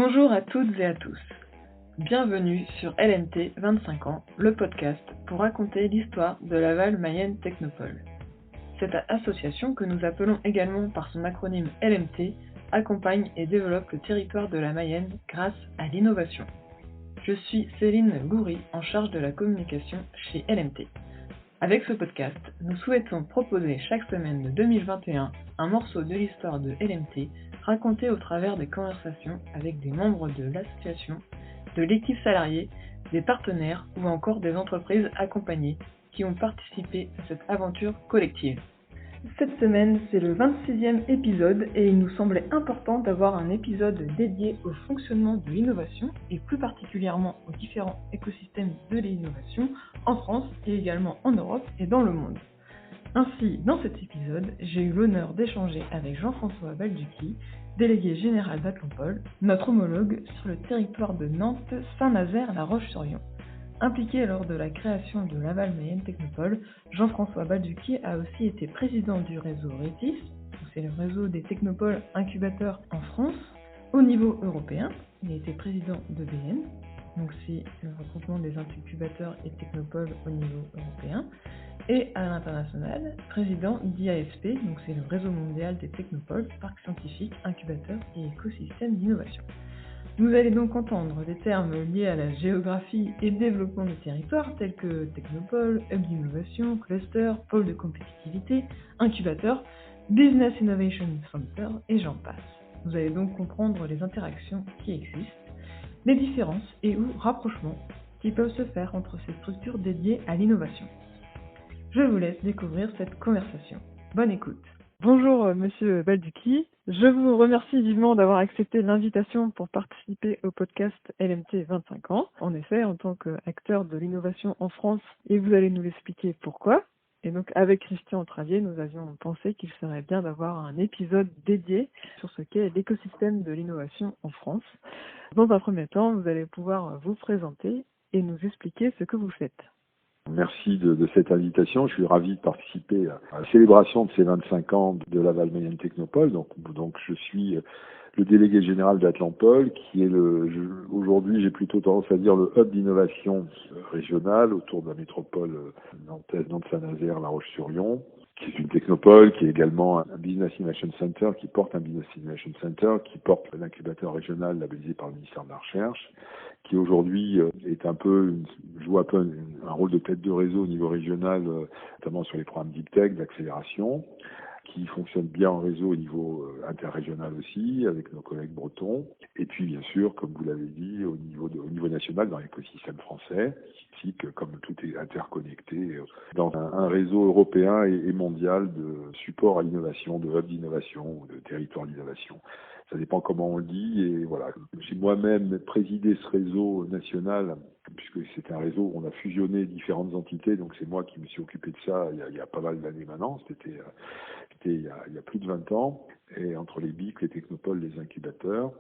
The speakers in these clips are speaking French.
Bonjour à toutes et à tous. Bienvenue sur LMT 25 ans, le podcast pour raconter l'histoire de Laval Mayenne Technopole. Cette association, que nous appelons également par son acronyme LMT, accompagne et développe le territoire de la Mayenne grâce à l'innovation. Je suis Céline Goury, en charge de la communication chez LMT. Avec ce podcast, nous souhaitons proposer chaque semaine de 2021 un morceau de l'histoire de LMT raconté au travers des conversations avec des membres de l'association, de l'équipe salariée, des partenaires ou encore des entreprises accompagnées qui ont participé à cette aventure collective. Cette semaine, c'est le 26e épisode et il nous semblait important d'avoir un épisode dédié au fonctionnement de l'innovation et plus particulièrement aux différents écosystèmes de l'innovation en France et également en Europe et dans le monde. Ainsi, dans cet épisode, j'ai eu l'honneur d'échanger avec Jean-François Balducchi, délégué général d'Atlampol, notre homologue sur le territoire de Nantes, Saint-Nazaire-La Roche-sur-Yon. Impliqué lors de la création de Laval Mayenne Technopole, Jean-François Balducchi a aussi été président du réseau RETIS, c'est le réseau des technopoles incubateurs en France. Au niveau européen, il a été président de BN, donc c'est le regroupement des incubateurs et technopoles au niveau européen. Et à l'international, président d'IASP, donc c'est le réseau mondial des technopoles, parcs scientifiques, incubateurs et écosystèmes d'innovation. Vous allez donc entendre des termes liés à la géographie et développement des territoires tels que technopole, hub d'innovation, cluster, pôle de compétitivité, incubateur, business innovation center et j'en passe. Vous allez donc comprendre les interactions qui existent, les différences et ou rapprochements qui peuvent se faire entre ces structures dédiées à l'innovation. Je vous laisse découvrir cette conversation. Bonne écoute. Bonjour Monsieur Balducchi, je vous remercie vivement d'avoir accepté l'invitation pour participer au podcast LMT 25 ans. En effet, en tant qu'acteur de l'innovation en France, et vous allez nous l'expliquer pourquoi. Et donc avec Christian Travier, nous avions pensé qu'il serait bien d'avoir un épisode dédié sur ce qu'est l'écosystème de l'innovation en France. Dans un premier temps, vous allez pouvoir vous présenter et nous expliquer ce que vous faites. Merci de cette invitation. Je suis ravi de participer à la célébration de ces 25 ans de Laval Mayenne Technopole. Donc je suis le délégué général d'Atlampol, qui est aujourd'hui, j'ai plutôt tendance à dire le hub d'innovation régionale autour de la métropole nantaise, Nantes-Saint-Nazaire, La Roche-sur-Yon, qui est une technopole, qui est également un Business Innovation Center, qui porte l'incubateur régional labellisé par le ministère de la Recherche, qui aujourd'hui joue un peu un rôle de tête de réseau au niveau régional, notamment sur les programmes Deep Tech, d'accélération, qui fonctionne bien en réseau au niveau interrégional aussi, avec nos collègues bretons. Et puis, bien sûr, comme vous l'avez dit, au niveau national, dans l'écosystème français, ainsi que comme tout est interconnecté, dans un réseau européen et mondial de support à l'innovation, de hub d'innovation ou de territoire d'innovation. Ça dépend comment on le dit. Et voilà, j'ai moi-même présidé ce réseau national, puisque c'est un réseau où on a fusionné différentes entités, donc c'est moi qui me suis occupé de ça il y a pas mal d'années maintenant. C'était il y a plus de 20 ans, et entre les BIC, les technopoles, les incubateurs,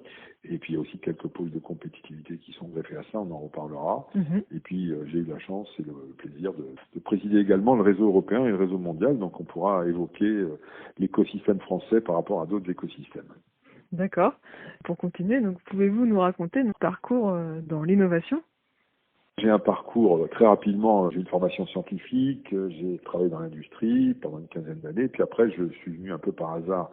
et puis il y a aussi quelques pôles de compétitivité qui sont greffés à ça, on en reparlera. Et puis j'ai eu la chance et le plaisir de présider également le réseau européen et le réseau mondial, donc on pourra évoquer l'écosystème français par rapport à d'autres écosystèmes. D'accord. Pour continuer, donc pouvez-vous nous raconter notre parcours dans l'innovation ? J'ai un parcours très rapidement, j'ai une formation scientifique, j'ai travaillé dans l'industrie pendant une quinzaine d'années, puis après je suis venu un peu par hasard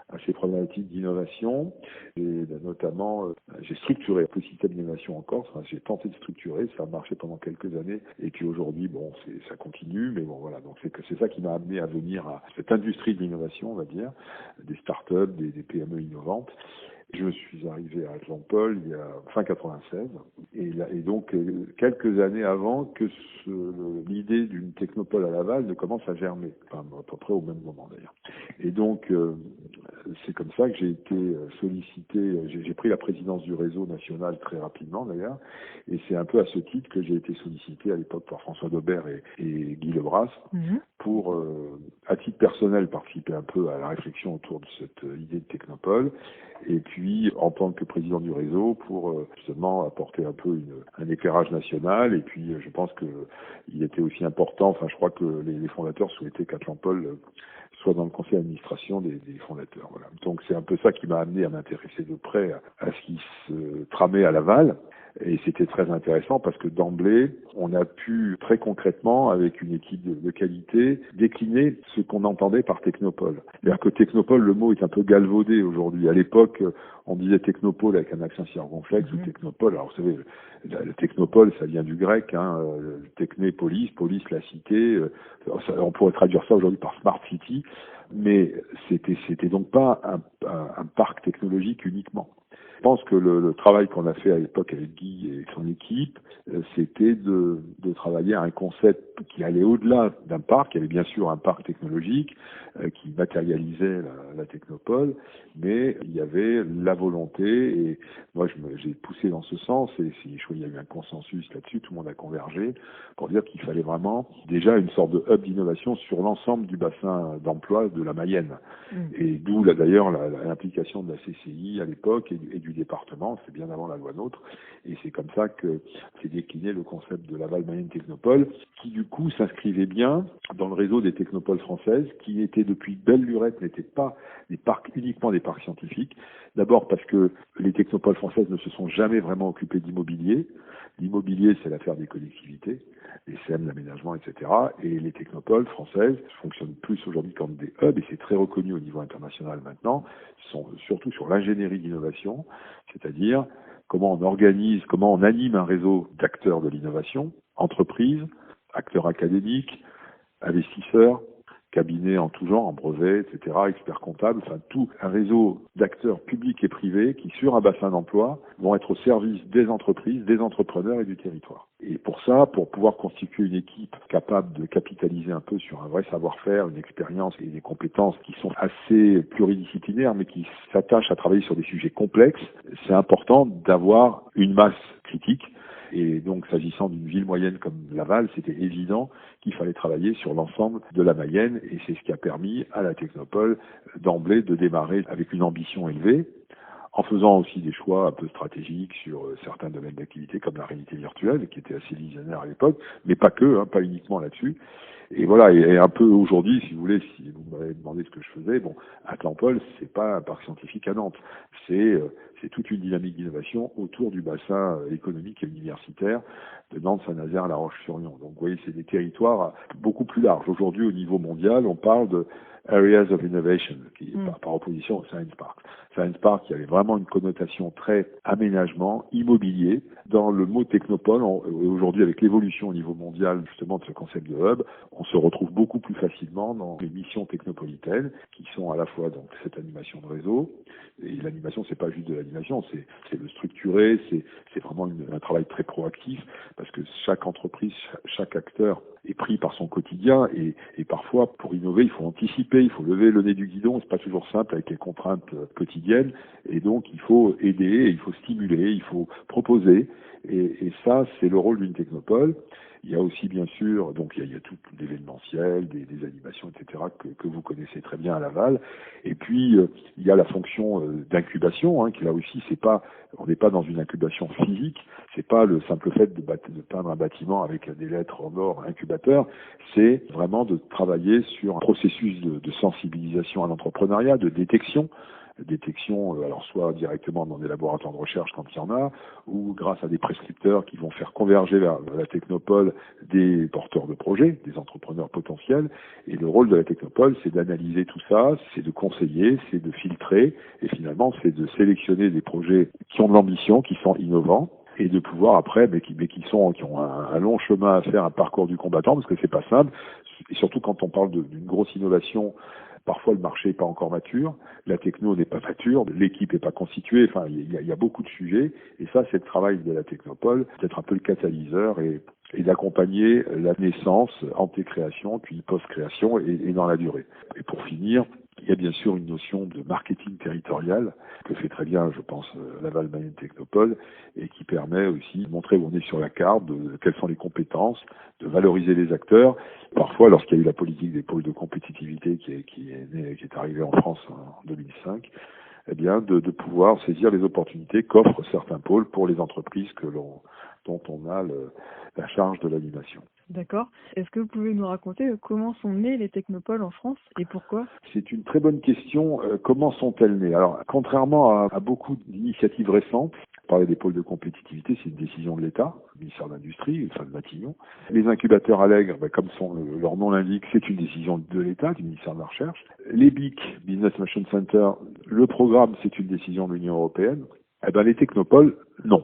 à ces problématiques d'innovation, et notamment j'ai structuré le système d'innovation en Corse, j'ai tenté de structurer, ça a marché pendant quelques années, et puis aujourd'hui, ça continue, mais bon voilà, donc c'est ça qui m'a amené à venir à cette industrie de l'innovation, on va dire, des startups, des PME innovantes. Je suis arrivé à Atlampol il y a fin 96 et donc quelques années avant que l'idée d'une technopole à Laval ne commence à germer, enfin, à peu près au même moment d'ailleurs. Et donc c'est comme ça que j'ai été sollicité, j'ai pris la présidence du réseau national très rapidement d'ailleurs, et c'est un peu à ce titre que j'ai été sollicité à l'époque par François Daubert et Guy Lebras pour, à titre personnel, participer un peu à la réflexion autour de cette idée de technopole, et puis en tant que président du réseau pour justement apporter un peu un éclairage national. Et puis je pense que il était aussi important, je crois que les fondateurs souhaitaient qu'Atlampol soit dans le conseil d'administration des fondateurs. Voilà. Donc c'est un peu ça qui m'a amené à m'intéresser de près à ce qui se tramait à Laval. Et c'était très intéressant parce que d'emblée, on a pu très concrètement, avec une équipe de qualité, décliner ce qu'on entendait par technopole. C'est-à-dire que technopole, le mot est un peu galvaudé aujourd'hui. À l'époque, on disait technopole avec un accent circonflexe ou technopole. Alors vous savez, le technopole, ça vient du grec, techné, police, la cité. On pourrait traduire ça aujourd'hui par smart city, mais c'était donc pas un parc technologique uniquement. Je pense que le travail qu'on a fait à l'époque avec Guy et son équipe, c'était de travailler à un concept qui allait au-delà d'un parc. Il y avait bien sûr un parc technologique qui matérialisait la technopole, mais il y avait la volonté, et moi j'ai poussé dans ce sens, et je crois qu'il y a eu un consensus là-dessus, tout le monde a convergé, pour dire qu'il fallait vraiment déjà une sorte de hub d'innovation sur l'ensemble du bassin d'emploi de la Mayenne. Et d'où d'ailleurs l'implication de la CCI à l'époque et du département, c'est bien avant la loi NOTRe, et c'est comme ça que s'est décliné le concept de Laval Mayenne Technopole, qui du coup s'inscrivait bien dans le réseau des technopoles françaises, qui étaient depuis belle lurette, n'étaient pas uniquement des parcs scientifiques. D'abord parce que les technopoles françaises ne se sont jamais vraiment occupées d'immobilier. L'immobilier, c'est l'affaire des collectivités, les SEM, l'aménagement, etc. Et les technopoles françaises fonctionnent plus aujourd'hui comme des hubs, et c'est très reconnu au niveau international maintenant, sont surtout sur l'ingénierie d'innovation, c'est-à-dire comment on organise, comment on anime un réseau d'acteurs de l'innovation, entreprises, acteurs académiques, investisseurs, cabinets en tout genre, en brevets, etc., experts comptables, tout un réseau d'acteurs publics et privés qui, sur un bassin d'emploi, vont être au service des entreprises, des entrepreneurs et du territoire. Et pour ça, pour pouvoir constituer une équipe capable de capitaliser un peu sur un vrai savoir-faire, une expérience et des compétences qui sont assez pluridisciplinaires, mais qui s'attachent à travailler sur des sujets complexes, c'est important d'avoir une masse critique. Et donc, s'agissant d'une ville moyenne comme Laval, c'était évident qu'il fallait travailler sur l'ensemble de la Mayenne, et c'est ce qui a permis à la Technopole d'emblée de démarrer avec une ambition élevée, en faisant aussi des choix un peu stratégiques sur certains domaines d'activité comme la réalité virtuelle, qui était assez visionnaire à l'époque, mais pas que, pas uniquement là-dessus. Et voilà, et un peu aujourd'hui, si vous voulez, si vous m'avez demandé ce que je faisais, Atlampol, c'est pas un parc scientifique à Nantes, c'est toute une dynamique d'innovation autour du bassin économique et universitaire de Nantes, Saint-Nazaire, La Roche-sur-Yon. Donc vous voyez, c'est des territoires beaucoup plus larges. Aujourd'hui, au niveau mondial, on parle de Areas of Innovation, qui est par opposition au Science Park. Science Park, qui avait vraiment une connotation très aménagement, immobilier. Dans le mot technopole, aujourd'hui, avec l'évolution au niveau mondial, justement, de ce concept de hub, on se retrouve beaucoup plus facilement dans les missions technopolitaines, qui sont à la fois donc cette animation de réseau, et l'animation, c'est pas juste de l'animation, c'est le structurer, c'est vraiment un travail très proactif, parce que chaque entreprise, chaque acteur est pris par son quotidien, et parfois, pour innover, il faut anticiper, il faut lever le nez du guidon, c'est pas toujours simple avec les contraintes quotidiennes, et donc il faut aider, il faut stimuler, il faut proposer, et ça, c'est le rôle d'une technopole. Il y a aussi, bien sûr, donc il y a tout l'événementiel, des animations, etc., que vous connaissez très bien à Laval. Et puis, il y a la fonction d'incubation, qui là aussi, on n'est pas dans une incubation physique, c'est pas le simple fait de peindre un bâtiment avec des lettres en or incubateur, c'est vraiment de travailler sur un processus de sensibilisation à l'entrepreneuriat, de détection, alors soit directement dans des laboratoires de recherche quand il y en a, ou grâce à des prescripteurs qui vont faire converger vers la technopole des porteurs de projets, des entrepreneurs potentiels. Et le rôle de la technopole, c'est d'analyser tout ça, c'est de conseiller, c'est de filtrer, et finalement, c'est de sélectionner des projets qui ont de l'ambition, qui sont innovants, et de pouvoir après, mais qui ont un long chemin à faire, un parcours du combattant, parce que c'est pas simple, et surtout quand on parle d'une grosse innovation. Parfois, le marché n'est pas encore mature, la techno n'est pas mature, l'équipe n'est pas constituée, il y a beaucoup de sujets, et ça, c'est le travail de la technopole, d'être un peu le catalyseur et d'accompagner la naissance, anté-création, puis post-création, et dans la durée. Et pour finir, Il y a bien sûr une notion de marketing territorial que fait très bien, je pense, Laval Mayenne Technopole et qui permet aussi de montrer où on est sur la carte, quelles sont les compétences, de valoriser les acteurs. Parfois, lorsqu'il y a eu la politique des pôles de compétitivité qui est arrivée en France en 2005, eh bien, de pouvoir saisir les opportunités qu'offrent certains pôles pour les entreprises dont on a la charge de l'animation. D'accord. Est-ce que vous pouvez nous raconter comment sont nés les technopoles en France et pourquoi? C'est une très bonne question. Comment sont-elles nées? Alors, contrairement à beaucoup d'initiatives récentes, parler des pôles de compétitivité, c'est une décision de l'État, le ministère de l'Industrie, enfin de Matignon. Les incubateurs Allègre, comme leur nom l'indique, c'est une décision de l'État, du ministère de la Recherche. Les BIC, Business Machine Center, le programme, c'est une décision de l'Union européenne. Eh ben, les technopoles, non.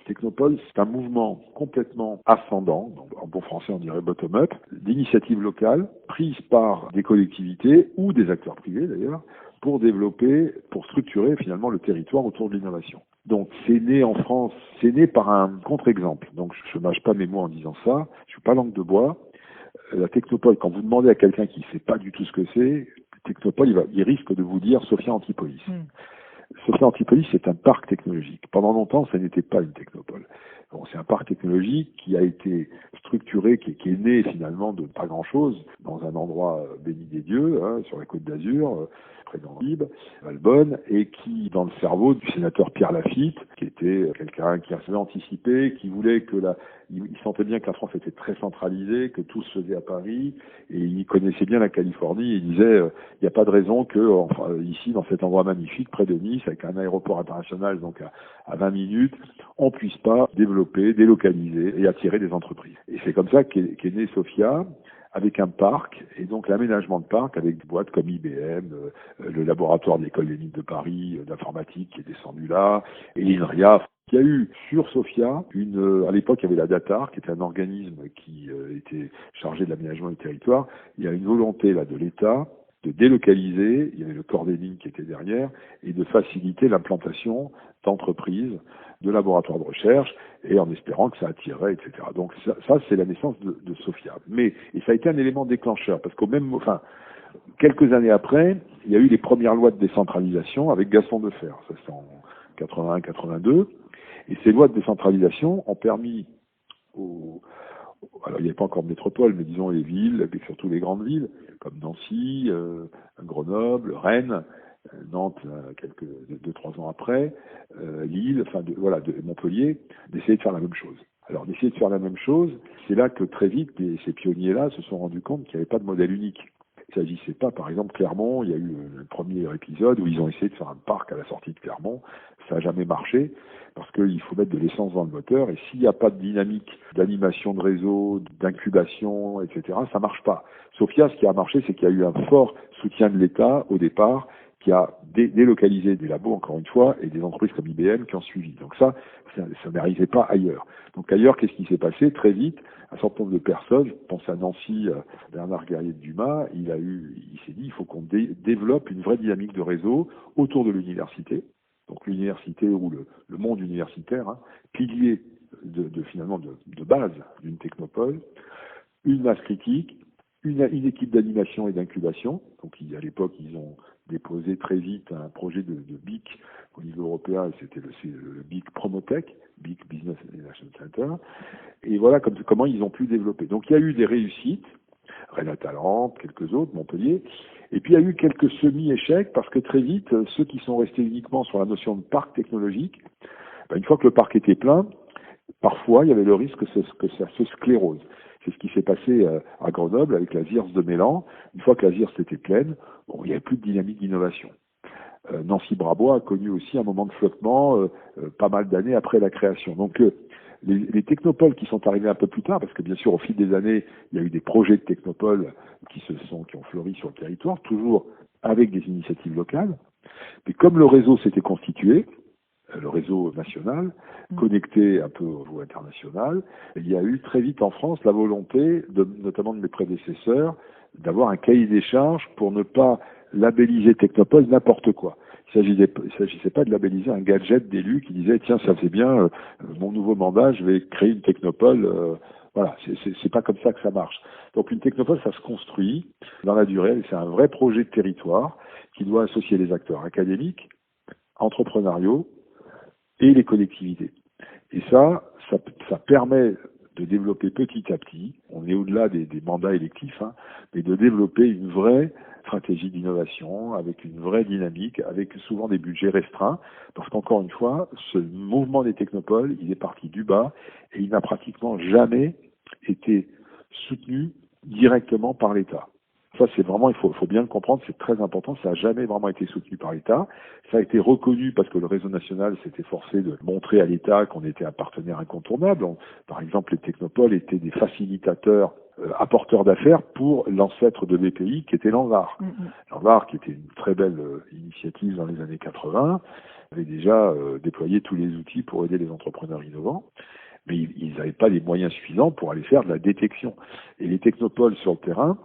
Technopole, c'est un mouvement complètement ascendant, donc en bon français on dirait bottom-up, d'initiatives locales prises par des collectivités ou des acteurs privés d'ailleurs, pour développer, pour structurer finalement le territoire autour de l'innovation. Donc c'est né en France, c'est né par un contre-exemple. Donc je ne mâche pas mes mots en disant ça, je suis pas langue de bois. La technopole, quand vous demandez à quelqu'un qui ne sait pas du tout ce que c'est, technopole, il risque de vous dire Sophia Antipolis. Sophia Antipolis, c'est un parc technologique. Pendant longtemps, ça n'était pas une technopole. Bon, c'est un parc technologique qui a été structuré, qui est né finalement de pas grand-chose, dans un endroit béni des dieux, sur la Côte d'Azur, près d'Antibes, Valbonne, et qui, dans le cerveau du sénateur Pierre Lafitte, qui était quelqu'un qui avait anticipé, qui voulait que il sentait bien que la France était très centralisée, que tout se faisait à Paris, et il connaissait bien la Californie, et il disait, il n'y a pas de raison que, ici, dans cet endroit magnifique, près de Nice, avec un aéroport international, donc à 20 minutes, on puisse pas développer, délocaliser et attirer des entreprises. Et c'est comme ça qu'est née Sophia, avec un parc, et donc l'aménagement de parc avec des boîtes comme IBM, le laboratoire de l'École des Mines de Paris, d'informatique qui est descendu là, et l'INRIA. Il y a eu sur Sophia, à l'époque il y avait la DATAR, qui était un organisme qui était chargé de l'aménagement du territoire. Il y a une volonté là de l'État de délocaliser, il y avait le corps des lignes qui était derrière, et de faciliter l'implantation d'entreprises, de laboratoires de recherche, et en espérant que ça attirerait, etc. Donc ça c'est la naissance de Sophia. Et ça a été un élément déclencheur, parce quelques années après, il y a eu les premières lois de décentralisation avec Gaston Defferre, ça c'est en 81-82, et ces lois de décentralisation ont permis alors il n'y avait pas encore de métropole, mais disons les villes, et surtout les grandes villes, comme Nancy, Grenoble, Rennes, Nantes, 2-3 ans après, Lille, de Montpellier, d'essayer de faire la même chose. Alors d'essayer de faire la même chose, c'est là que très vite, ces pionniers-là se sont rendus compte qu'il n'y avait pas de modèle unique. Il ne s'agissait pas, par exemple, Clermont, il y a eu le premier épisode où ils ont essayé de faire un parc à la sortie de Clermont, ça n'a jamais marché, parce qu'il faut mettre de l'essence dans le moteur, et s'il n'y a pas de dynamique d'animation de réseau, d'incubation, etc., ça marche pas. Sophia, ce qui a marché, c'est qu'il y a eu un fort soutien de l'État au départ, qui a délocalisé des labos, encore une fois, et des entreprises comme IBM qui ont suivi. Donc ça n'arrivait pas ailleurs. Donc ailleurs, qu'est-ce qui s'est passé? Très vite, un certain nombre de personnes, je pense à Nancy, Bernard Guerrier de Dumas, il s'est dit, il faut qu'on développe une vraie dynamique de réseau autour de l'université. Donc l'université ou le monde universitaire, pilier finalement de base d'une technopole, une masse critique, une équipe d'animation et d'incubation. Donc à l'époque, ils ont déposé très vite un projet de BIC au niveau européen, et c'était le BIC Promotech, BIC Business Innovation Center. Et voilà comment ils ont pu développer. Donc il y a eu des réussites, Rennes Talente, quelques autres, Montpellier. Et puis il y a eu quelques semi-échecs parce que très vite, ceux qui sont restés uniquement sur la notion de parc technologique, une fois que le parc était plein, parfois il y avait le risque que ça se sclérose. C'est ce qui s'est passé à Grenoble avec la ZIRS de Mélan. Une fois que la ZIRS était pleine, il n'y avait plus de dynamique d'innovation. Nancy Brabois a connu aussi un moment de flottement pas mal d'années après la création. Donc les technopoles qui sont arrivés un peu plus tard, parce que bien sûr au fil des années, il y a eu des projets de technopoles qui ont fleuri sur le territoire, toujours avec des initiatives locales. Mais comme le réseau s'était constitué, le réseau national, connecté un peu au niveau international, il y a eu très vite en France la volonté, notamment de mes prédécesseurs, d'avoir un cahier des charges pour ne pas labelliser Technopole n'importe quoi. Il ne s'agissait pas de labelliser un gadget d'élu qui disait « Tiens, ça faisait bien, mon nouveau mandat, je vais créer une Technopole Voilà, c'est pas comme ça que ça marche. Donc une technopole, ça se construit dans la durée, et c'est un vrai projet de territoire qui doit associer les acteurs académiques, entrepreneuriaux et les collectivités. Et ça permet de développer petit à petit, on est au-delà des mandats électifs, mais de développer une vraie stratégie d'innovation, avec une vraie dynamique, avec souvent des budgets restreints, parce qu'encore une fois, ce mouvement des technopoles, il est parti du bas, et il n'a pratiquement jamais été soutenu directement par l'État. Ça, c'est vraiment, il faut bien le comprendre, c'est très important, ça n'a jamais vraiment été soutenu par l'État. Ça a été reconnu parce que le réseau national s'était forcé de montrer à l'État qu'on était un partenaire incontournable. Par exemple, les technopoles étaient des facilitateurs, apporteurs d'affaires pour l'ancêtre de BPI, qui était l'ANVAR. L'ANVAR, qui était une très belle initiative dans les années 80, avait déjà déployé tous les outils pour aider les entrepreneurs innovants. Mais ils n'avaient pas les moyens suffisants pour aller faire de la détection. Et les technopoles sur le terrain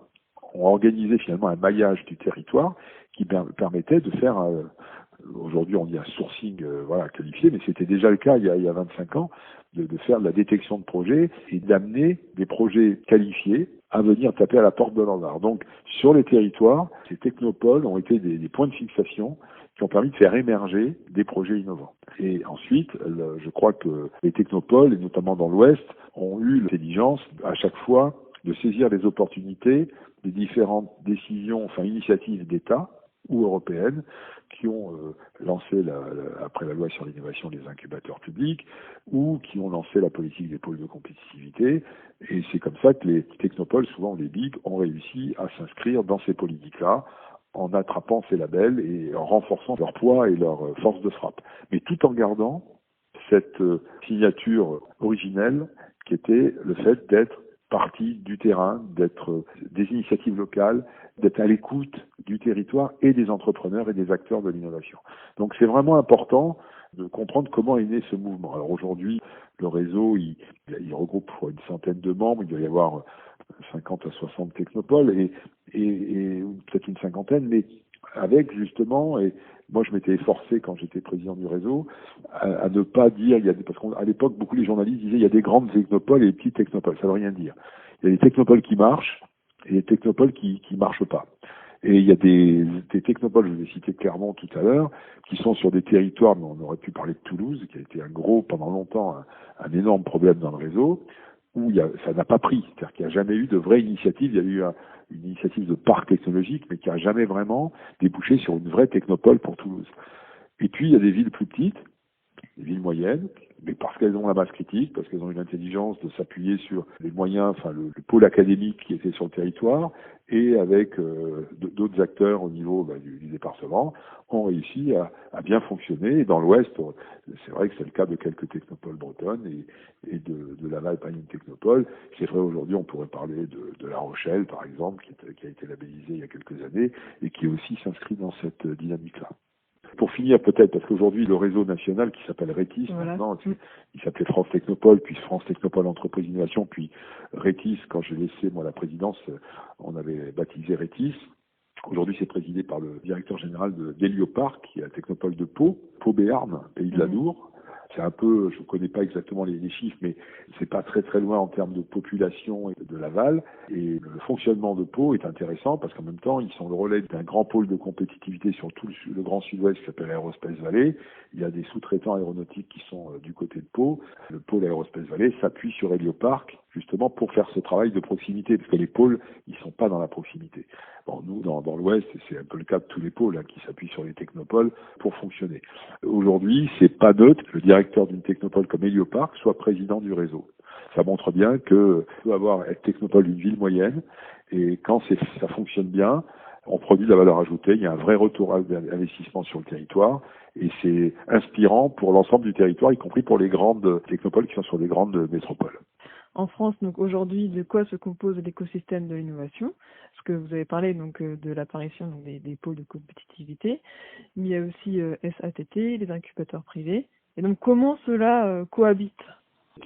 ont organisé finalement un maillage du territoire qui permettait de faire, aujourd'hui on dit un sourcing qualifié, mais c'était déjà le cas il y a 25 ans, de faire de la détection de projets et d'amener des projets qualifiés à venir taper à la porte de l'ANVAR. Donc sur les territoires, ces technopoles ont été des points de fixation qui ont permis de faire émerger des projets innovants. Et ensuite, je crois que les technopoles, et notamment dans l'Ouest, ont eu l'intelligence à chaque fois de saisir les opportunités des différentes décisions, initiatives d'État ou européennes qui ont lancé, après la loi sur l'innovation, les incubateurs publics ou qui ont lancé la politique des pôles de compétitivité. Et c'est comme ça que les technopoles, souvent les BIG, ont réussi à s'inscrire dans ces politiques-là en attrapant ces labels et en renforçant leur poids et leur force de frappe. Mais tout en gardant cette signature originelle qui était le fait d'être partie du terrain, d'être des initiatives locales, d'être à l'écoute du territoire et des entrepreneurs et des acteurs de l'innovation. Donc c'est vraiment important de comprendre comment est né ce mouvement. Alors aujourd'hui, le réseau, il regroupe une centaine de membres, il doit y avoir 50 à 60 technopoles et peut-être une cinquantaine, mais avec justement, et moi je m'étais efforcé quand j'étais président du réseau, à ne pas dire, parce qu'à l'époque beaucoup les journalistes disaient il y a des grandes technopoles et des petites technopoles, ça veut rien dire. Il y a des technopoles qui marchent et des technopoles qui marchent pas. Et il y a des technopoles, je vous ai cité Clermont tout à l'heure, qui sont sur des territoires, mais on aurait pu parler de Toulouse, qui a été pendant longtemps, un énorme problème dans le réseau, où ça n'a pas pris. C'est-à-dire qu'il n'y a jamais eu de vraie initiative. Il y a eu une initiative de parc technologique, mais qui n'a jamais vraiment débouché sur une vraie technopole pour Toulouse. Et puis, il y a des villes plus petites, des villes moyennes, mais parce qu'elles ont la masse critique, parce qu'elles ont eu l'intelligence de s'appuyer sur les moyens, le pôle académique qui était sur le territoire, et avec d'autres acteurs au niveau du département, ont réussi à bien fonctionner. Et dans l'Ouest, c'est vrai que c'est le cas de quelques technopoles bretonnes et de Laval Payenne Technopole. C'est vrai, aujourd'hui, on pourrait parler de La Rochelle, par exemple, qui a été labellisée il y a quelques années, et qui aussi s'inscrit dans cette dynamique-là. Pour finir peut-être, parce qu'aujourd'hui le réseau national qui s'appelle RETIS, maintenant, il s'appelait France Technopole, puis France Technopole Entreprise Innovation, puis RETIS, quand j'ai laissé moi la présidence, on avait baptisé RETIS. Aujourd'hui c'est présidé par le directeur général d'Hélioparc, qui est la Technopole de Pau, Pau-Béarn, pays de l'Adour. C'est un peu, je ne connais pas exactement les chiffres, mais c'est pas très très loin en termes de population et de Laval. Et le fonctionnement de Pau est intéressant parce qu'en même temps, ils sont le relais d'un grand pôle de compétitivité sur tout le grand sud-ouest qui s'appelle Aerospace Valley. Il y a des sous-traitants aéronautiques qui sont du côté de Pau. Le pôle Aerospace Valley s'appuie sur Hélioparc justement pour faire ce travail de proximité, parce que les pôles, ils sont pas dans la proximité. Bon, nous, dans l'Ouest, c'est un peu le cas de tous les pôles qui s'appuient sur les technopoles pour fonctionner. Aujourd'hui, c'est pas neutre que le directeur d'une technopole comme Hélioparc soit président du réseau. Ça montre bien que peut être technopole d'une ville moyenne, et quand ça fonctionne bien, on produit de la valeur ajoutée, il y a un vrai retour à l'investissement sur le territoire, et c'est inspirant pour l'ensemble du territoire, y compris pour les grandes technopoles qui sont sur des grandes métropoles. En France, donc aujourd'hui, de quoi se compose l'écosystème de l'innovation? Parce que vous avez parlé donc de l'apparition des pôles de compétitivité, mais il y a aussi SATT, les incubateurs privés. Et donc comment cela cohabite?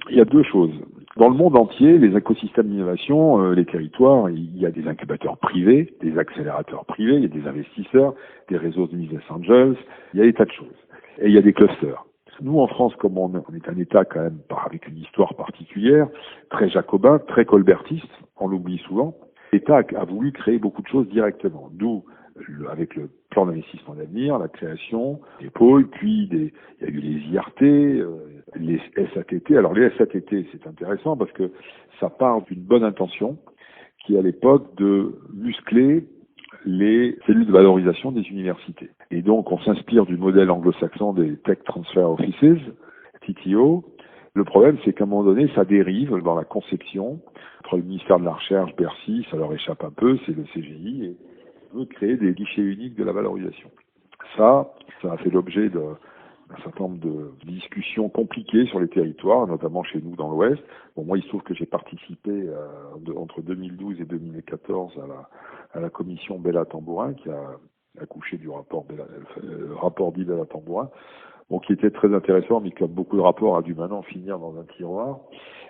Il y a deux choses. Dans le monde entier, les écosystèmes d'innovation, les territoires, il y a des incubateurs privés, des accélérateurs privés, il y a des investisseurs, des réseaux de business angels, il y a des tas de choses. Et il y a des clusters. Nous, en France, comme on est un État quand même avec une histoire particulière, très jacobin, très colbertiste, on l'oublie souvent, l'État a voulu créer beaucoup de choses directement. D'où, avec le plan d'investissement d'avenir, la création des pôles, puis il y a eu les IRT, les SATT. Alors les SATT, c'est intéressant parce que ça part d'une bonne intention qui est à l'époque de muscler les cellules de valorisation des universités. Et donc, on s'inspire du modèle anglo-saxon des Tech Transfer Offices, TTO. Le problème, c'est qu'à un moment donné, ça dérive dans la conception. Entre le ministère de la Recherche, Bercy, ça leur échappe un peu, c'est le CGI, et veut créer des guichets uniques de la valorisation. Ça a fait l'objet d'un certain nombre de discussions compliquées sur les territoires, notamment chez nous dans l'Ouest. Bon, moi, il se trouve que j'ai participé entre 2012 et 2014 à la commission Bella-Tambourin, qui a accouché du rapport dit Bella-Tambourin, bon, qui était très intéressant, mais comme beaucoup de rapports a dû maintenant finir dans un tiroir.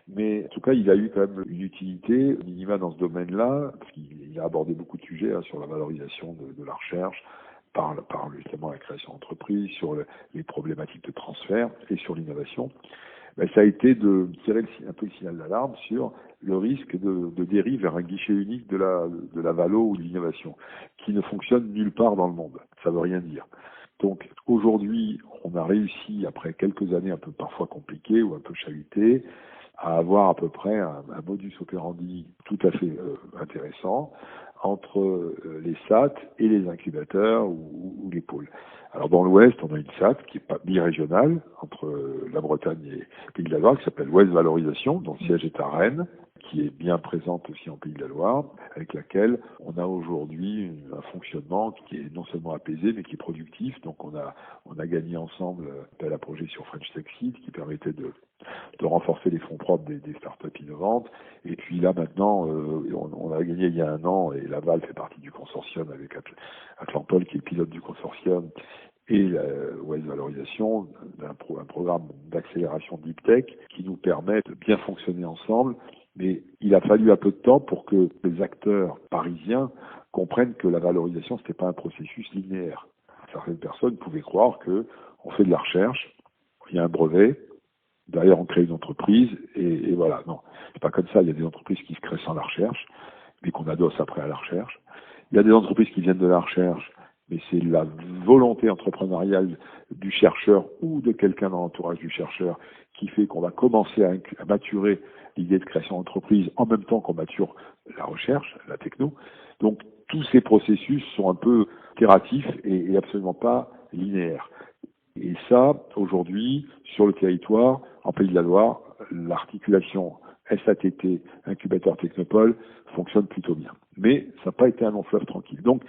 Mais en tout cas, il a eu quand même une utilité minima dans ce domaine-là, parce qu'il a abordé beaucoup de sujets sur la valorisation de la recherche, par justement la création d'entreprises, sur les problématiques de transfert et sur l'innovation. Ben, ça a été de tirer un peu le signal d'alarme sur le risque de dérive vers un guichet unique de la valo ou de l'innovation, qui ne fonctionne nulle part dans le monde. Ça veut rien dire. Donc aujourd'hui, on a réussi, après quelques années un peu parfois compliquées ou un peu chahutées, à avoir à peu près un modus operandi tout à fait intéressant entre les SAT et les incubateurs ou les pôles. Alors dans l'Ouest, on a une SAT qui est pas birégionale entre la Bretagne et Pays de la Loire, qui s'appelle Ouest Valorisation, dont le siège est à Rennes, qui est bien présente aussi en Pays de la Loire, avec laquelle on a aujourd'hui un fonctionnement qui est non seulement apaisé, mais qui est productif. Donc on a gagné ensemble appel à projet sur French Tech Seed, qui permettait de renforcer les fonds propres des startups innovantes. Et puis là maintenant, on a gagné il y a un an, et Laval fait partie du consortium avec Atlampol, qui est pilote du consortium, et West Valorisation, un programme d'accélération Deep Tech qui nous permet de bien fonctionner ensemble. Mais il a fallu un peu de temps pour que les acteurs parisiens comprennent que la valorisation, c'était pas un processus linéaire. Certaines personnes pouvaient croire que on fait de la recherche, il y a un brevet, derrière on crée une entreprise, et voilà. Non, c'est pas comme ça. Il y a des entreprises qui se créent sans la recherche, mais qu'on adosse après à la recherche. Il y a des entreprises qui viennent de la recherche, mais c'est la volonté entrepreneuriale du chercheur ou de quelqu'un dans l'entourage du chercheur qui fait qu'on va commencer à maturer l'idée de création d'entreprise en même temps qu'on mature la recherche, la techno. Donc tous ces processus sont un peu itératifs et absolument pas linéaires. Et ça, aujourd'hui, sur le territoire, en Pays de la Loire, l'articulation SATT, incubateur Technopole, fonctionne plutôt bien. Mais ça n'a pas été un long fleuve tranquille. Donc,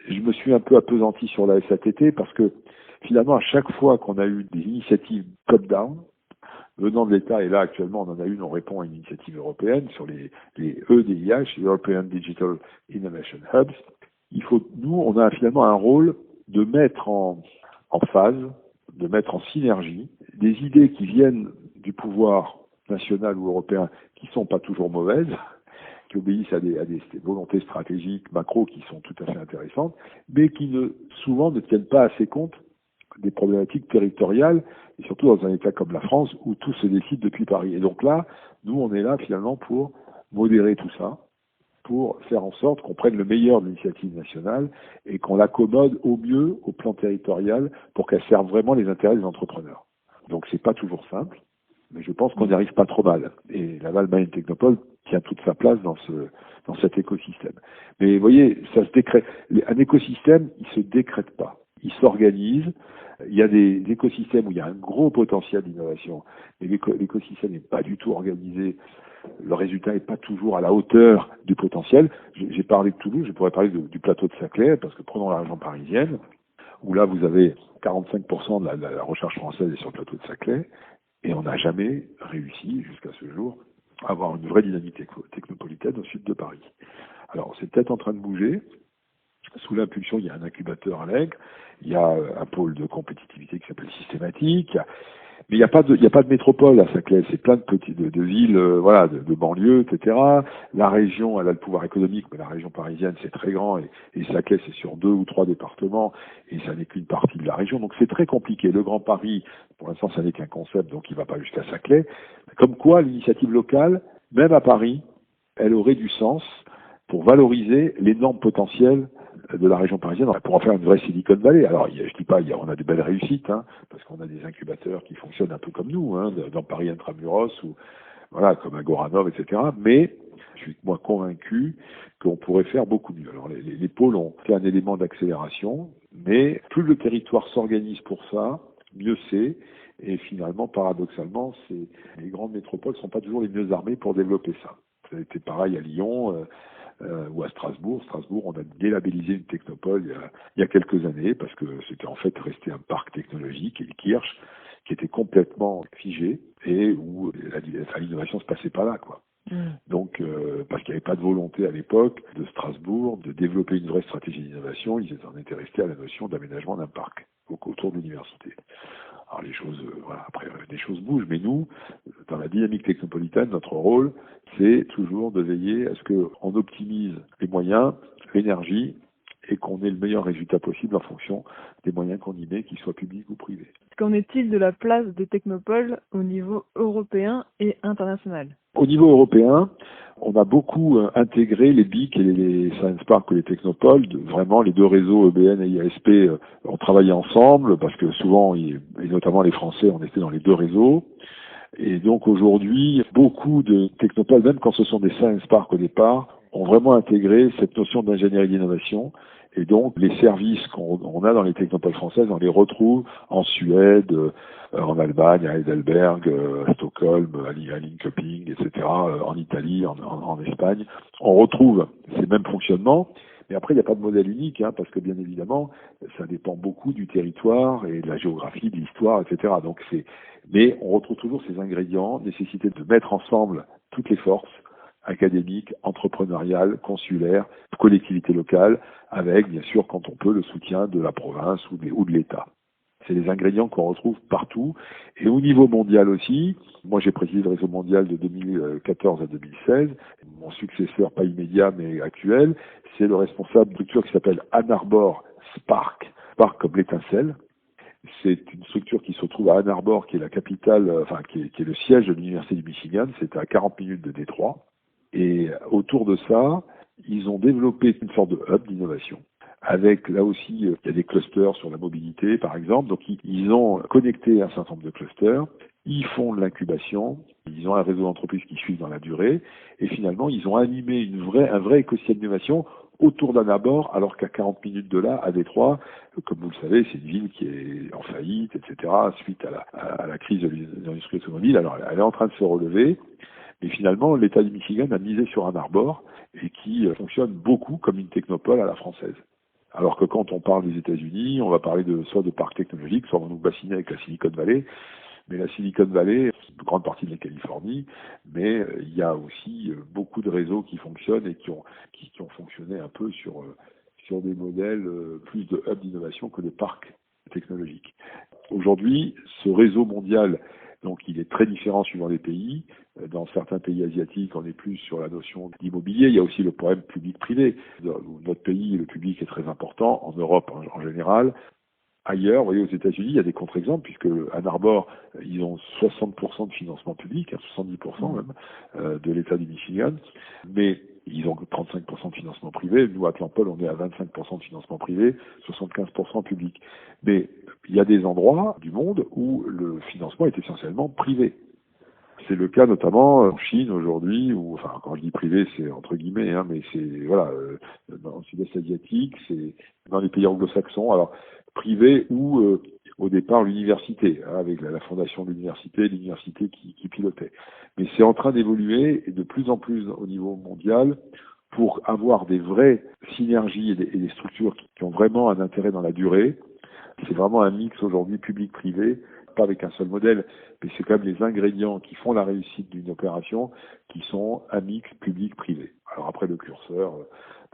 je me suis un peu appesanti sur la SATT parce que finalement, à chaque fois qu'on a eu des initiatives top-down, venant de l'État, et là actuellement on en a une, on répond à une initiative européenne sur les EDIH, European Digital Innovation Hubs, nous, on a finalement un rôle de mettre en phase, de mettre en synergie des idées qui viennent du pouvoir national ou européen qui sont pas toujours mauvaises, qui obéissent à des volontés stratégiques macro qui sont tout à fait intéressantes, mais qui souvent ne tiennent pas assez compte des problématiques territoriales, et surtout dans un État comme la France où tout se décide depuis Paris. Et donc là, nous, on est là finalement pour modérer tout ça, pour faire en sorte qu'on prenne le meilleur de l'initiative nationale et qu'on l'accommode au mieux au plan territorial pour qu'elle serve vraiment les intérêts des entrepreneurs. Donc c'est pas toujours simple, mais je pense qu'on n'y arrive pas trop mal. Et Laval Mayenne Technopole tient toute sa place dans cet écosystème. Mais vous voyez, ça se décrète. Un écosystème, il se décrète pas. Il s'organise. Il y a des écosystèmes où il y a un gros potentiel d'innovation, mais l'écosystème n'est pas du tout organisé. Le résultat n'est pas toujours à la hauteur du potentiel. J'ai parlé de Toulouse, je pourrais parler du plateau de Saclay, parce que prenons la région parisienne, où là vous avez 45% de la recherche française est sur le plateau de Saclay, et on n'a jamais réussi, jusqu'à ce jour, à avoir une vraie dynamique technopolitaine au sud de Paris. Alors c'est peut-être en train de bouger, Sous l'impulsion, il y a un incubateur à l'Aigle, il y a un pôle de compétitivité qui s'appelle Systématique, mais il n'y a pas de métropole à Saclay, c'est plein de petites de villes, de banlieues, etc. La région, elle a le pouvoir économique, mais la région parisienne, c'est très grand, et Saclay, c'est sur 2 ou 3 départements, et ça n'est qu'une partie de la région, donc c'est très compliqué. Le Grand Paris, pour l'instant, ça n'est qu'un concept, donc il ne va pas jusqu'à Saclay. Comme quoi, l'initiative locale, même à Paris, elle aurait du sens pour valoriser l'énorme potentiel de la région parisienne pour en faire une vraie Silicon Valley. Alors, je dis pas, on a des belles réussites, parce qu'on a des incubateurs qui fonctionnent un peu comme nous, dans Paris Intramuros ou comme Agoranov, etc. Mais je suis moi convaincu qu'on pourrait faire beaucoup mieux. Alors, les pôles ont fait un élément d'accélération, mais plus le territoire s'organise pour ça, mieux c'est. Et finalement, paradoxalement, les grandes métropoles sont pas toujours les mieux armées pour développer ça. Ça a été pareil à Lyon. Ou à Strasbourg. Strasbourg, on a délabellisé une technopole il y a quelques années parce que c'était en fait resté un parc technologique, et le Kirch, qui était complètement figé et où l'innovation se passait pas là, quoi. Donc, parce qu'il n'y avait pas de volonté à l'époque de Strasbourg de développer une vraie stratégie d'innovation, ils en étaient restés à la notion d'aménagement d'un parc autour de l'université. Alors les choses, après les choses bougent, mais nous, dans la dynamique technopolitaine, notre rôle, c'est toujours de veiller à ce qu'on optimise les moyens, l'énergie, et qu'on ait le meilleur résultat possible en fonction des moyens qu'on y met, qu'ils soient publics ou privés. Qu'en est-il de la place des technopoles au niveau européen et international ? Au niveau européen, on a beaucoup intégré les BIC et les Science Park ou les technopoles. Vraiment, les deux réseaux EBN et IASP ont travaillé ensemble parce que souvent, et notamment les Français, on était dans les deux réseaux. Et donc aujourd'hui, beaucoup de technopoles, même quand ce sont des Science Park au départ, ont vraiment intégré cette notion d'ingénierie d'innovation. Et donc, les services qu'on a dans les technopoles françaises, on les retrouve en Suède, en Allemagne, à Heidelberg, à Stockholm, à Linköping, etc., en Italie, en Espagne. On retrouve ces mêmes fonctionnements. Mais après, il n'y a pas de modèle unique, parce que bien évidemment, ça dépend beaucoup du territoire et de la géographie, de l'histoire, etc. Donc mais on retrouve toujours ces ingrédients, nécessité de mettre ensemble toutes les forces académiques, entrepreneuriales, consulaires, collectivités locales, avec, bien sûr, quand on peut, le soutien de la province ou de l'État. C'est les ingrédients qu'on retrouve partout. Et au niveau mondial aussi, moi j'ai présidé le réseau mondial de 2014 à 2016. Mon successeur, pas immédiat mais actuel, c'est le responsable d'une structure qui s'appelle Ann Arbor Spark. Spark comme l'étincelle. C'est une structure qui se trouve à Ann Arbor, qui est la capitale, qui est le siège de l'Université du Michigan. C'est à 40 minutes de Détroit. Et autour de ça, ils ont développé une sorte de hub d'innovation. Avec, là aussi, il y a des clusters sur la mobilité, par exemple. Donc, ils ont connecté un certain nombre de clusters. Ils font de l'incubation. Ils ont un réseau d'entreprises qui suivent dans la durée. Et finalement, ils ont animé un vrai écosystème d'innovation autour d'Ann Arbor, alors qu'à 40 minutes de là, à Détroit, comme vous le savez, c'est une ville qui est en faillite, etc., suite à la crise de l'industrie automobile. Alors, elle est en train de se relever. Mais finalement, l'État du Michigan a misé sur Ann Arbor et qui fonctionne beaucoup comme une technopole à la française. Alors que quand on parle des États-Unis, on va parler soit de parcs technologiques, soit on va nous bassiner avec la Silicon Valley. Mais la Silicon Valley, c'est une grande partie de la Californie, mais il y a aussi beaucoup de réseaux qui fonctionnent et qui ont fonctionné un peu sur des modèles plus de hub d'innovation que de parcs technologiques. Aujourd'hui, ce réseau mondial, donc il est très différent suivant les pays. Dans certains pays asiatiques, on est plus sur la notion d'immobilier. Il y a aussi le problème public-privé. Notre pays, le public est très important, en Europe en général. Ailleurs, vous voyez, aux États-Unis, il y a des contre-exemples, puisque Ann Arbor, ils ont 60% de financement public, 70% même, de l'État du Michigan, mais ils ont 35% de financement privé. Nous, à Tlampol, on est à 25% de financement privé, 75% public. Mais il y a des endroits du monde où le financement est essentiellement privé. C'est le cas notamment en Chine aujourd'hui, où, quand je dis privé, c'est entre guillemets, mais c'est, dans le sud-est asiatique, c'est dans les pays anglo-saxons, alors privé ou au départ l'université, avec la fondation de l'université qui pilotait. Mais c'est en train d'évoluer et de plus en plus au niveau mondial pour avoir des vraies synergies et des structures qui ont vraiment un intérêt dans la durée. C'est vraiment un mix aujourd'hui public-privé pas avec un seul modèle, mais c'est quand même les ingrédients qui font la réussite d'une opération qui sont un mix public-privé. Alors après le curseur,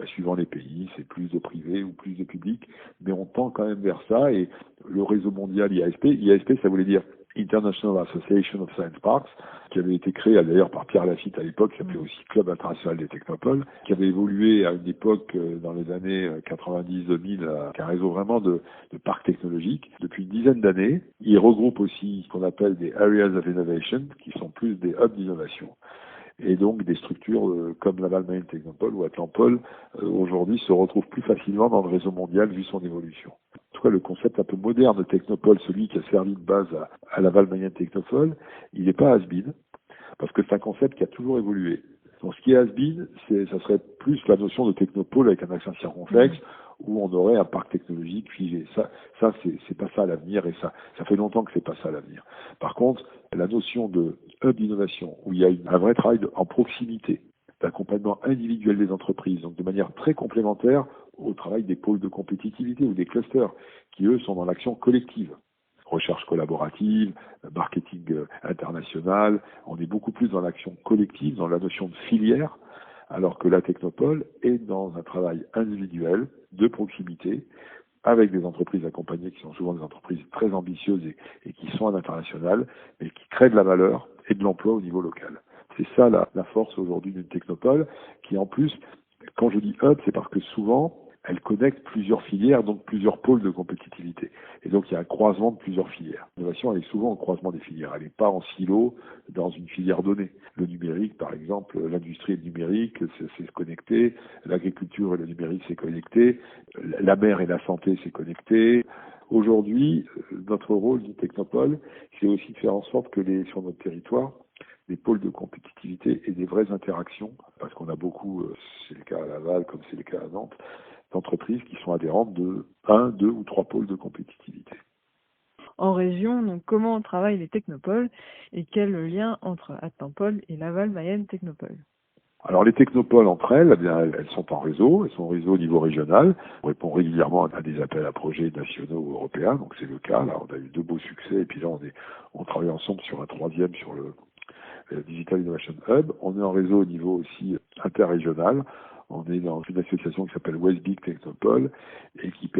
suivant les pays, c'est plus de privé ou plus de public, mais on tend quand même vers ça. Et le réseau mondial IASP, ça voulait dire International Association of Science Parks, qui avait été créé d'ailleurs par Pierre Lafitte à l'époque, qui s'appelait aussi Club International des Technopoles, qui avait évolué à une époque dans les années 90-2000, un réseau vraiment de parcs technologiques. Depuis une dizaine d'années, il regroupe aussi ce qu'on appelle des Areas of Innovation, qui sont plus des hubs d'innovation. Et donc des structures comme Laval Mayenne Technopole ou Atlampol aujourd'hui se retrouvent plus facilement dans le réseau mondial vu son évolution. En tout cas, le concept un peu moderne de Technopole, celui qui a servi de base à Laval Mayenne Technopole, il n'est pas has-been, parce que c'est un concept qui a toujours évolué. Donc ce qui est has-been, ça serait plus la notion de technopole avec un accent circonflexe, où on aurait un parc technologique figé. Ça c'est pas ça l'avenir, et ça fait longtemps que c'est pas ça l'avenir. Par contre, la notion de hub d'innovation, où il y a un vrai travail en proximité, d'accompagnement individuel des entreprises, donc de manière très complémentaire au travail des pôles de compétitivité ou des clusters, qui eux sont dans l'action collective. Recherche collaborative, marketing international, on est beaucoup plus dans l'action collective, dans la notion de filière, alors que la Technopole est dans un travail individuel, de proximité, avec des entreprises accompagnées qui sont souvent des entreprises très ambitieuses et qui sont à l'international, mais qui créent de la valeur et de l'emploi au niveau local. C'est ça la force aujourd'hui d'une Technopole, qui en plus, quand je dis hub, c'est parce que souvent, elle connecte plusieurs filières, donc plusieurs pôles de compétitivité. Et donc, il y a un croisement de plusieurs filières. L'innovation, elle est souvent au croisement des filières. Elle n'est pas en silo dans une filière donnée. Le numérique, par exemple, l'industrie et le numérique, c'est se connecter. L'agriculture et le numérique, c'est connecté. La mer et la santé, c'est connecté. Aujourd'hui, notre rôle du Technopole, c'est aussi de faire en sorte que sur notre territoire, des pôles de compétitivité et des vraies interactions, parce qu'on a beaucoup, c'est le cas à Laval comme c'est le cas à Nantes, d'entreprises qui sont adhérentes de 1, 2 ou 3 pôles de compétitivité. En région, donc comment travaillent les technopoles et quel est le lien entre Atlampol et Laval Mayenne Technopole? Alors les technopoles entre elles, eh bien, elles sont en réseau, elles sont en réseau au niveau régional. On répond régulièrement à des appels à projets nationaux ou européens, donc c'est le cas. Là, on a eu 2 beaux succès et puis là, on travaille ensemble sur un 3e sur le Digital Innovation Hub. On est en réseau au niveau aussi interrégional. On est dans une association qui s'appelle Westbic Technopole et qui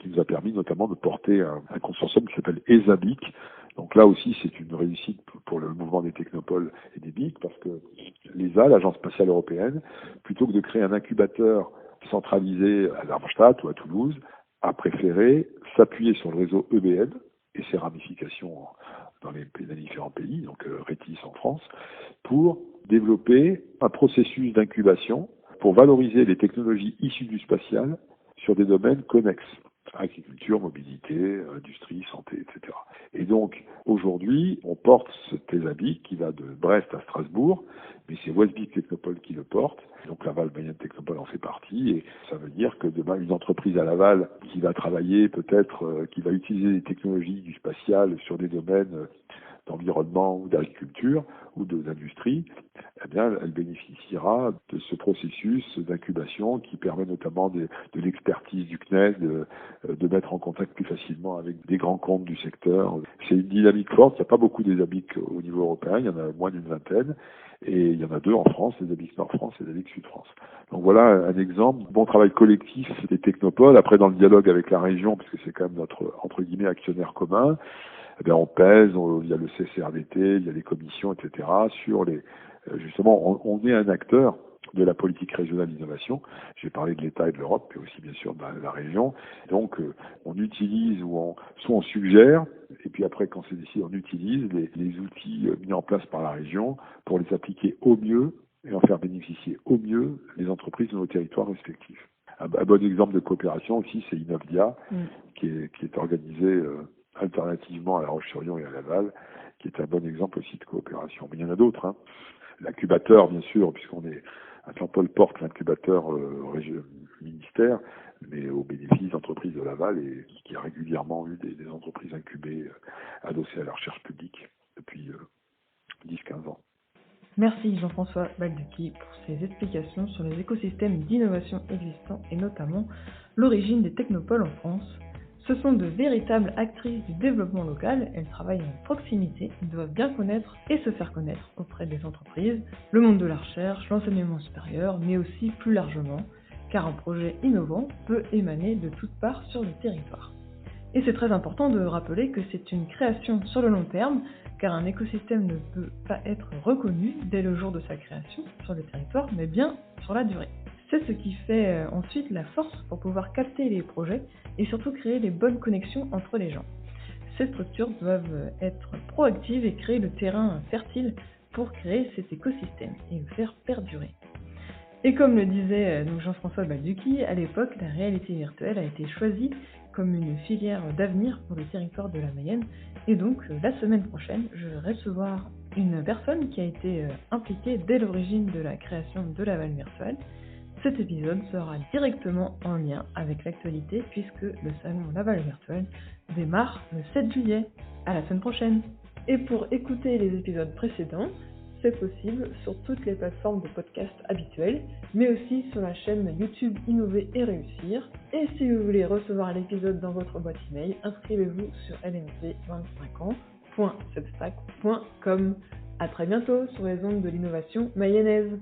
nous a permis notamment de porter un consortium qui s'appelle ESABIC. Donc là aussi, c'est une réussite pour le mouvement des technopoles et des BIC parce que l'ESA, l'Agence spatiale européenne, plutôt que de créer un incubateur centralisé à Darmstadt ou à Toulouse, a préféré s'appuyer sur le réseau EBN et ses ramifications dans les différents pays, donc Rétis en France, pour développer un processus d'incubation pour valoriser les technologies issues du spatial sur des domaines connexes, agriculture, mobilité, industrie, santé, etc. Et donc, aujourd'hui, on porte ce TESABIC qui va de Brest à Strasbourg, mais c'est Westbic Technopole qui le porte. Donc, Laval Mayenne Technopole en fait partie, et ça veut dire que demain, une entreprise à Laval qui va travailler peut-être, qui va utiliser les technologies du spatial sur des domaines d'environnement ou d'agriculture ou d'industrie, eh bien, elle bénéficiera de ce processus d'incubation qui permet notamment de l'expertise du CNES, de mettre en contact plus facilement avec des grands comptes du secteur. C'est une dynamique forte, il n'y a pas beaucoup d'ESABIC au niveau européen, il y en a moins d'une vingtaine, et il y en a 2 en France, les ESABIC Nord-France et les ESABIC Sud-France. Donc voilà un exemple, bon travail collectif des technopoles, après dans le dialogue avec la région, puisque c'est quand même notre, entre guillemets, actionnaire commun, eh bien, on pèse, il y a le CCRDT, il y a les commissions, etc. sur justement, on est un acteur de la politique régionale d'innovation. J'ai parlé de l'État et de l'Europe, puis aussi bien sûr de la région. Donc, on utilise soit on suggère, et puis après, quand c'est décidé, on utilise les outils mis en place par la région pour les appliquer au mieux et en faire bénéficier au mieux les entreprises de nos territoires respectifs. Un bon exemple de coopération aussi, c'est Innovdia, qui est organisé alternativement à La Roche-sur-Yon et à Laval, qui est un bon exemple aussi de coopération. Mais il y en a d'autres. Hein. L'incubateur, bien sûr, Atlampol porte l'incubateur ministère, mais au bénéfice d'entreprises de Laval et qui a régulièrement eu des entreprises incubées adossées à la recherche publique depuis 10-15 ans. Merci Jean-François Balducchi pour ces explications sur les écosystèmes d'innovation existants et notamment l'origine des technopoles en France. Ce sont de véritables actrices du développement local, elles travaillent en proximité, elles doivent bien connaître et se faire connaître auprès des entreprises, le monde de la recherche, l'enseignement supérieur, mais aussi plus largement, car un projet innovant peut émaner de toutes parts sur le territoire. Et c'est très important de rappeler que c'est une création sur le long terme, car un écosystème ne peut pas être reconnu dès le jour de sa création sur le territoire, mais bien sur la durée. C'est ce qui fait ensuite la force pour pouvoir capter les projets et surtout créer les bonnes connexions entre les gens. Ces structures doivent être proactives et créer le terrain fertile pour créer cet écosystème et le faire perdurer. Et comme le disait Jean-François Balducchi, à l'époque, la réalité virtuelle a été choisie comme une filière d'avenir pour le territoire de la Mayenne. Et donc, la semaine prochaine, je vais recevoir une personne qui a été impliquée dès l'origine de la création de la Val virtuelle. Cet épisode sera directement en lien avec l'actualité puisque le salon Laval Virtuel démarre le 7 juillet. À la semaine prochaine. Et pour écouter les épisodes précédents, c'est possible sur toutes les plateformes de podcast habituelles, mais aussi sur la chaîne YouTube Innover et Réussir. Et si vous voulez recevoir l'épisode dans votre boîte email, inscrivez-vous sur lmc25ans.substack.com. À très bientôt sur les ondes de l'innovation mayonnaise.